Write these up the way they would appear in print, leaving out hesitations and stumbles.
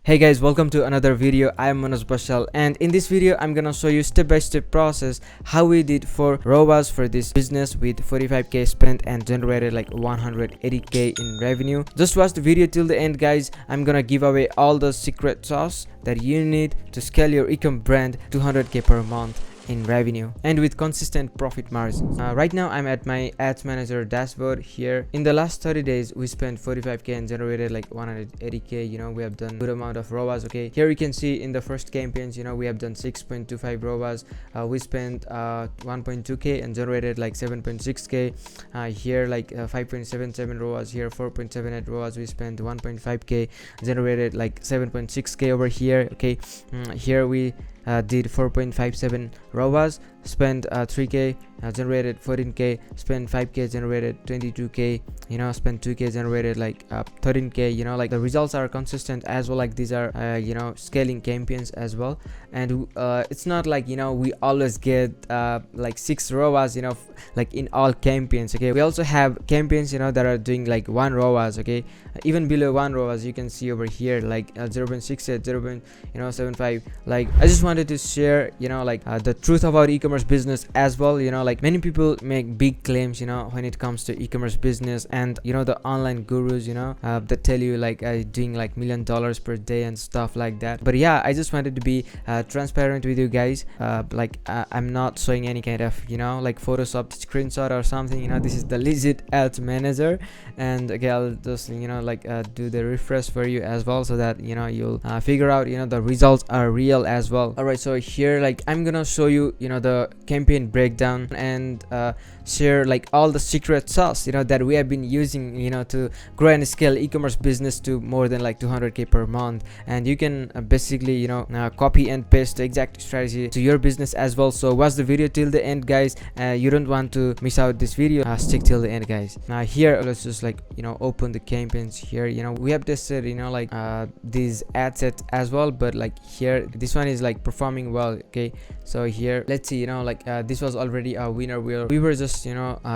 Hey guys, welcome to another video. I am Manoj Bashal, and in this video I'm gonna show you step-by-step process how we did for ROAS for this business with 45k spent and generated like 180k in revenue. Just watch the video till the end, guys. I'm gonna give away all the secret sauce that you need to scale your e-com brand 200k per month in revenue and with consistent profit margins. Right now I'm at my ads manager dashboard here. In the last 30 days we spent 45k and generated like 180k. We have done good amount of ROAS. Okay, here you can see in the first campaigns we have done 6.25 ROAS. We spent 1.2k and generated like 7.6k. Here like 5.77 ROAS, here 4.78 ROAS. We spent 1.5k, generated like 7.6k over here. Okay, here we did 4.57 ROAS, spent 3k, generated 14k, spent 5k, generated 22k, spent 2k, generated like 13k. Like the results are consistent as well. Like these are scaling campaigns as well, and it's not like we always get like 6 ROAS like in all campaigns. Okay, we also have campaigns that are doing like 1 ROAS. Okay, even below 1 ROAS you can see over here like 0.68, 0.75. like I just wanted to share the truth about e-commerce business as well. Like many people make big claims when it comes to e-commerce business, and the online gurus that tell you like doing like $1 million per day and stuff like that. But yeah, I just wanted to be transparent with you guys. I'm not showing any kind of like Photoshop screenshot or something. This is the legit ads manager, and okay, I'll just do the refresh for you as well, so that you'll figure out the results are real as well. All right, so here like I'm gonna show you the campaign breakdown and share like all the secret sauce that we have been using to grow and scale e-commerce business to more than like 200k per month. And you can basically copy and paste the exact strategy to your business as well. So watch the video till the end, guys. You don't want to miss out this video. Stick till the end, guys. Now here let's just open the campaigns here. We have tested these ad sets as well, but like here this one is like performing well. Okay, so here let's see this was already a winner. We were just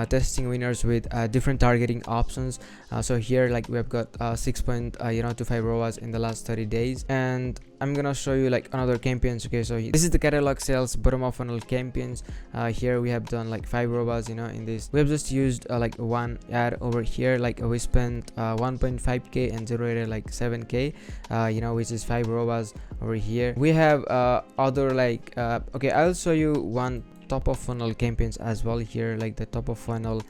testing winners with different targeting options. So here like we have got 6.25 ROAS in the last 30 days, and I'm gonna show you like another campaigns. Okay, so this is the catalog sales bottom of funnel campaigns. Here we have done like 5 ROAS in this. We have just used like one ad over here. Like we spent 1.5k and generated like 7k, which is 5 ROAS over here. We have other okay, I'll show you one top of funnel campaigns as well. Here like the top of funnel,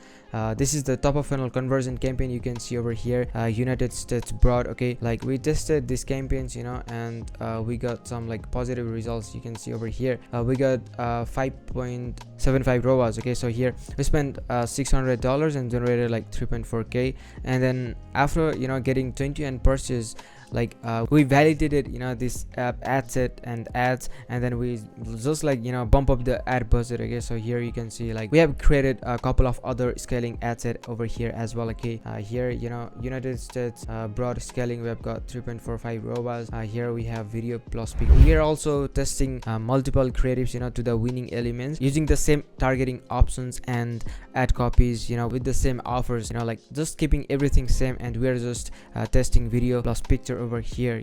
this is the top of funnel conversion campaign. You can see over here United States broad. Okay, like we tested these campaigns and we got some like positive results. You can see over here we got 5.75 ROAS. Okay, so here we spent $600 and generated like 3.4k, and then after getting 21 purchase, we validated this ad set and ads, and then we just bump up the ad budget. Okay, so here you can see like we have created a couple of other scaling ad set over here as well. Okay, here United States broad scaling, we have got 3.45 ROAS. Here we have video plus pic. We are also testing multiple creatives to the winning elements using the same targeting options and ad copies with the same offers, like just keeping everything same. And we are just testing video plus picture over here.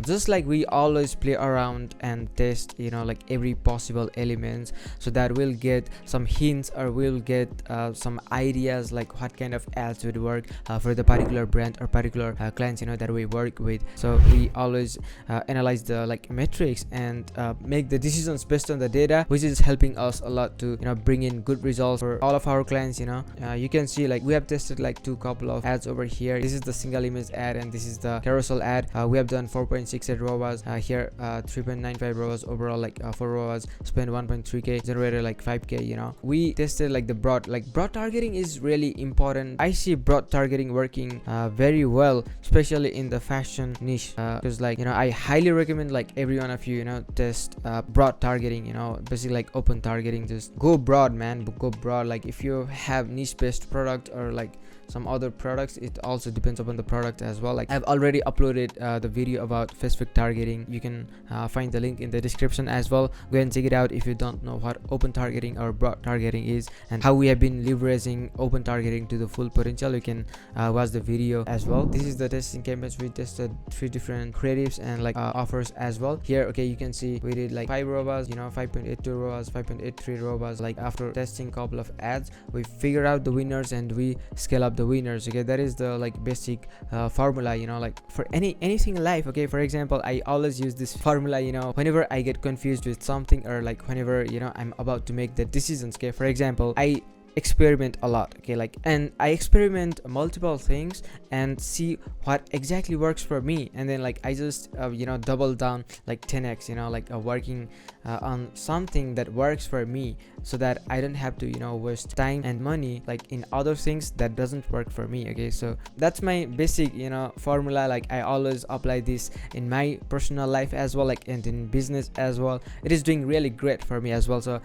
Just like we always play around and test like every possible elements, so that we'll get some hints or we'll get some ideas like what kind of ads would work for the particular brand or particular clients that we work with. So we always analyze the metrics and make the decisions based on the data, which is helping us a lot to bring in good results for all of our clients. You can see like we have tested like couple of ads over here. This is the single image ad and this is the carousel ad. We have done 4.68 ROAS. Here 3.95 ROAS overall, like 4 ROAS, spent 1.3k, generated like 5k. We tested like the broad targeting is really important. I see broad targeting working very well, especially in the fashion niche, because I highly recommend like every one of you test broad targeting. Basically like open targeting. Just go broad, man, go broad. Like if you have niche based product or like some other products. It also depends upon the product as well. Like I've already uploaded the video about Facebook targeting. You can find the link in the description as well. Go and check it out if you don't know what open targeting or broad targeting is and how we have been leveraging open targeting to the full potential. You can watch the video as well. This is the testing campaigns. We tested 3 different creatives and like offers as well. Here, okay, you can see we did like 5 ROAS, 5.82 ROAS, 5.83 ROAS. Like after testing couple of ads, we figure out the winners and we scale up the winners. Okay, that is the like basic formula, like for anything in life. Okay, for example, I always use this formula, whenever I get confused with something, or like whenever I'm about to make the decisions. Okay, for example, I experiment a lot. Okay, like, and I experiment multiple things and see what exactly works for me, and then like I just double down like 10x, like working on something that works for me, so that I don't have to waste time and money like in other things that doesn't work for me. Okay, so that's my basic formula. Like I always apply this in my personal life as well, like, and in business as well. It is doing really great for me as well. So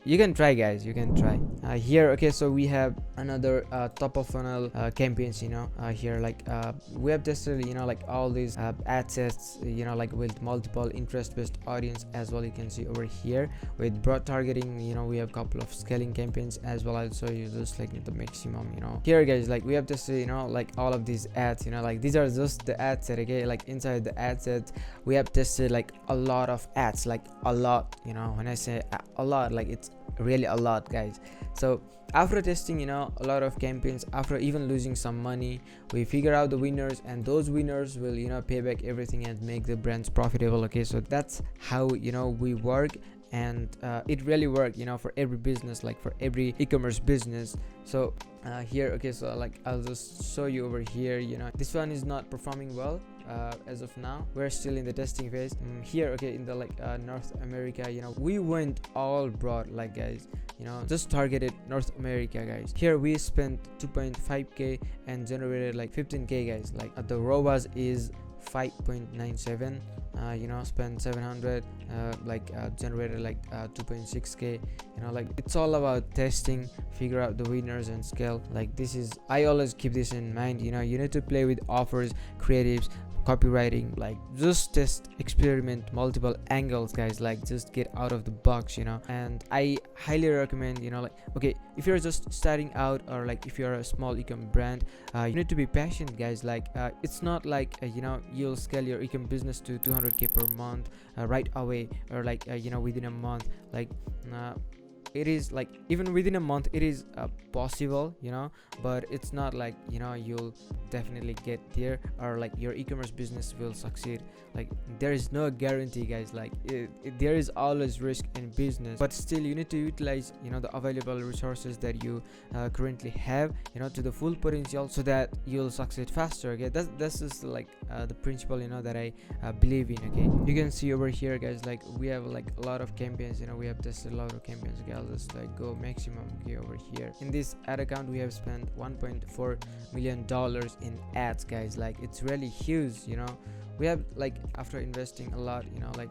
you can try, guys, you can try. Here, okay, so we have another top of funnel campaigns. Here, like we have tested like all these ad sets, like with multiple interest based audience as well. You can see over here with broad targeting, we have a couple of scaling campaigns as well. I'll show you just like the maximum. Here, guys, like we have tested like all of these ads, like these are just the ad set. Okay, like inside the ad set we have tested like a lot of ads, like a lot. When I say a lot, like it's really a lot, guys. So after testing a lot of campaigns, after even losing some money, we figure out the winners, and those winners will pay back everything and make the brands profitable. Okay, so that's how we work, and it really worked for every business, like for every e-commerce business. So here, okay, so like I'll just show you over here. This one is not performing well as of now. We're still in the testing phase. Here, okay, in the like North America, we went all broad, like, guys, just targeted North America, guys. Here we spent 2.5k and generated like 15k, guys. Like the ROAS is 5.97. Spent 700, generated like 2.6k. Like it's all about testing, figure out the winners and scale. Like this is, I always keep this in mind. You need to play with offers, creatives, copywriting. Like just test, experiment multiple angles, guys. Like just get out of the box. And I highly recommend, like, okay, if you're just starting out, or like if you're a small e-com brand, you need to be patient, guys. Like it's not like you'll scale your e-com business to 200k per month right away, or like within a month. Like it is like even within a month it is possible, but it's not like you'll definitely get there, or like your e-commerce business will succeed. Like there is no guarantee, guys. Like there is always risk in business, but still you need to utilize the available resources that you currently have to the full potential, so that you'll succeed faster. Okay, that's just like the principle that I believe in. Okay, you can see over here, guys, like we have like a lot of campaigns. We have tested a lot of campaigns. Okay, I'll just like go maximum. Okay, over here in this ad account we have spent $1.4 million in ads, guys. Like it's really huge. We have like, after investing a lot, like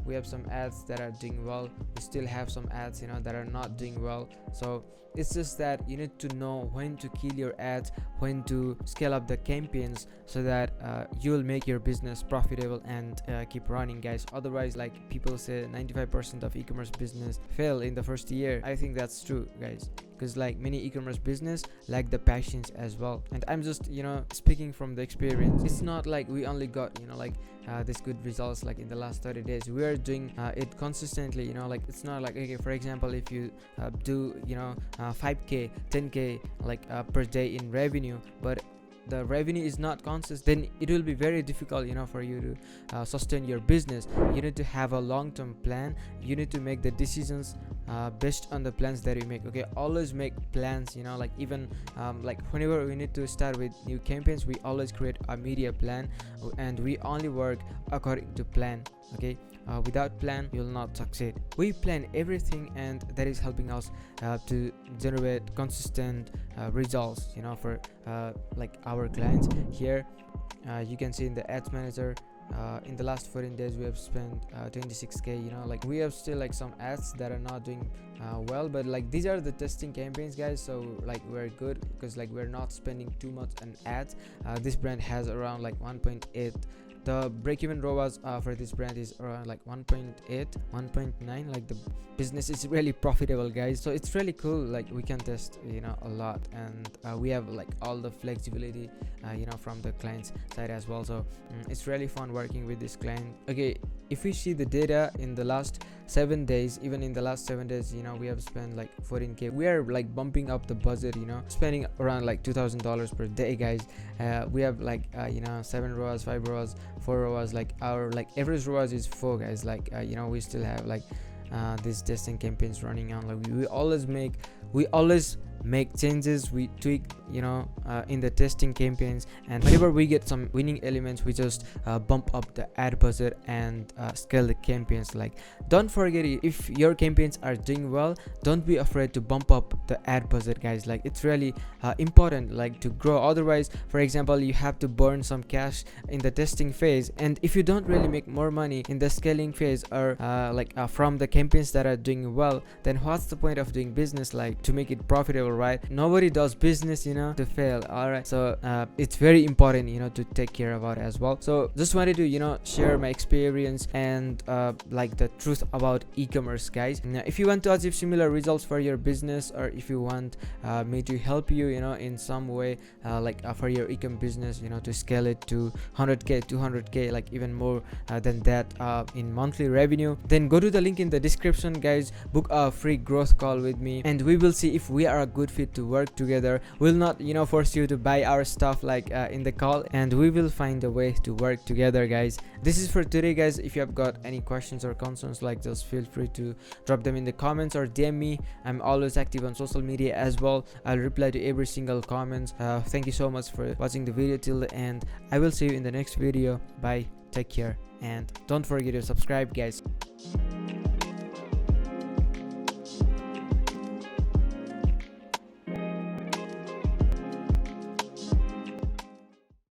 we have some ads that are doing well, we still have some ads that are not doing well. So it's just that you need to know when to kill your ads, when to scale up the campaigns, so that you'll make your business profitable and keep running, guys. Otherwise, like people say 95% of e-commerce business fail in the first year. I think that's true, guys, because like many e-commerce business lack the patience as well. And I'm just speaking from the experience. It's not like we only got this good results like in the last 30 days. We are doing it consistently. Like it's not like, okay, for example, if you do 5k 10k like per day in revenue, but the revenue is not consistent, then it will be very difficult for you to sustain your business. You need to have a long-term plan. You need to make the decisions based on the plans that you make. Okay, always make plans. Like even like whenever we need to start with new campaigns, we always create a media plan, and we only work according to plan. Okay, without plan you'll not succeed. We plan everything, and that is helping us to generate consistent results for like our clients. Here you can see in the ads manager in the last 14 days we have spent 26k. You know, like we have still like some ads that are not doing well, but like these are the testing campaigns, guys, so like we're good because like we're not spending too much on ads. This brand has around like 1.8. The break-even ROAS for this brand is around like 1.8, 1.9. Like the business is really profitable, guys, so it's really cool. Like we can test, you know, a lot, and we have like all the flexibility, you know, from the client's side as well. So it's really fun working with this client. Okay, if we see the data in the last 7 days, even in the last 7 days, you know, we have spent like 14k. We are like bumping up the budget, you know, spending around like $2,000 per day, guys. We have like you know, 7 ROAS, 5 ROAS, 4 ROAS. Like our like average ROAS is 4, guys. Like you know, we still have like these testing campaigns running on. Like we always make changes, we tweak, you know, in the testing campaigns, and whenever we get some winning elements, we just bump up the ad budget and scale the campaigns. Like don't forget, if your campaigns are doing well, don't be afraid to bump up the ad budget, guys. Like it's really important, like to grow. Otherwise, for example, you have to burn some cash in the testing phase, and if you don't really make more money in the scaling phase, or from the campaigns that are doing well, then what's the point of doing business, like to make it profitable, right? Nobody does business, you know, to fail. All right, so it's very important, you know, to take care about as well. So just wanted to, you know, share my experience and like the truth about e-commerce, guys. Now, if you want to achieve similar results for your business, or if you want me to help you, you know, in some way, for your e-com business, you know, to scale it to 100k, 200k, like even more than that in monthly revenue, then go to the link in the description, guys. Book a free growth call with me, and we will see if we are a good fit to work together. We'll not, you know, force you to buy our stuff like in the call, and we will find a way to work together, guys. This is for today, guys. If you have got any questions or concerns, like, just feel free to drop them in the comments or DM me. I'm always active on social media as well. I'll reply to every single comment. Thank you so much for watching the video till the end. I will see you in the next video. Bye, take care, and don't forget to subscribe, guys.